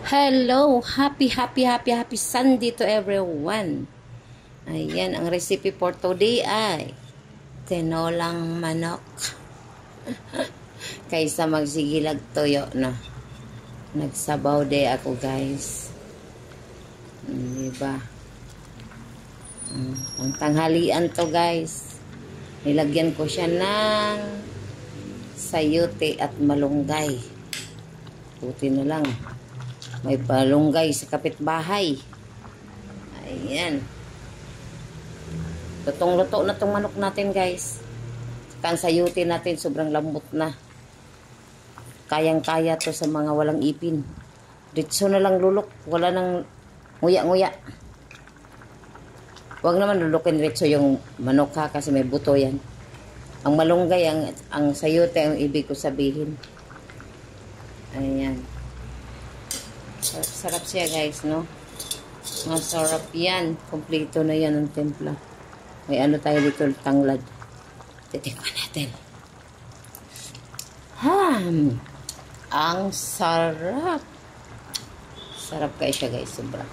Hello! Happy Sunday to everyone! Ayan, ang recipe for today ay tinolang manok. Kaysa magsigilag toyo na. Nagsabaw day ako, guys. Diba? Ang tanghalian to, guys. Nilagyan ko siya ng sayote at malunggay. Puti na lang. May palunggay sa kapitbahay. Ayan. Lutong-luto na tong manok natin, guys. Saka ang sayote natin, sobrang lambot na. Kayang-kaya to sa mga walang ipin. Ditso na lang lulok. Wala nang nguya-nguya. Huwag naman lulukin ditso yung manok ha, kasi may buto yan. Ang malunggay, ang sayote ang ibig ko sabihin. Ayan. Sarap siya, guys, no? Masarap yan. Kompleto na yan ang templa. May ano tayo dito, tanglad. Titikman natin. Ang sarap. Sarap kayo siya, guys. Sobra.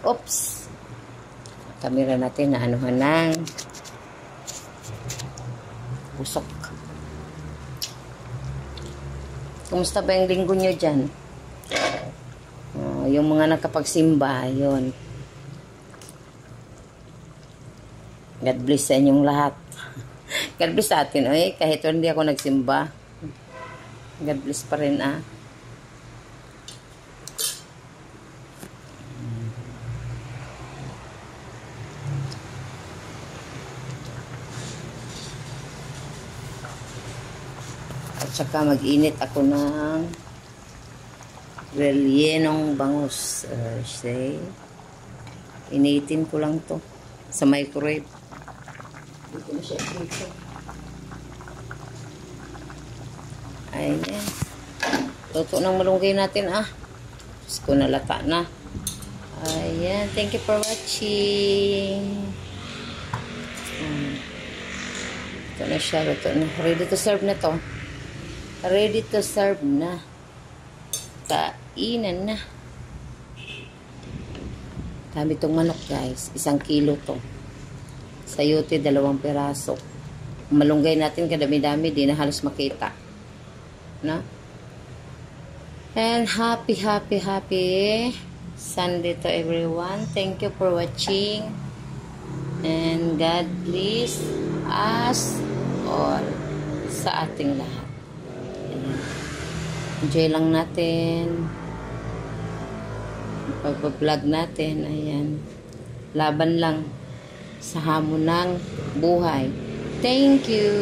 Oops. Kamera natin na anuhan ng pusok. Kumusta ba yung linggo nyo dyan? Yung mga nakapagsimba, yun. God bless sa inyong lahat. God bless sa atin, eh. Kahit hindi ako nagsimba. God bless pa rin, ah. At saka mag-init ako ng rellenong bangus. Initin ko lang to sa microwave. Dito na siya dito. Ayan. Luto ng malunggay natin, ah. Tapos ko nalata na. Ayan. Thank you for watching. Ito na siya. Luto na. Ready to serve na to. Ready to serve na. Kainan na. Dami itong manok, guys. 1 kilo to. Sayote, 2 piraso. Malunggay natin kadami-dami. Di na halos makita. No? And happy Sunday to everyone. Thank you for watching. And God bless us all sa ating lahat. Enjoy lang natin pag-vlog natin. Ayan, laban lang sa hamon ng buhay. Thank you.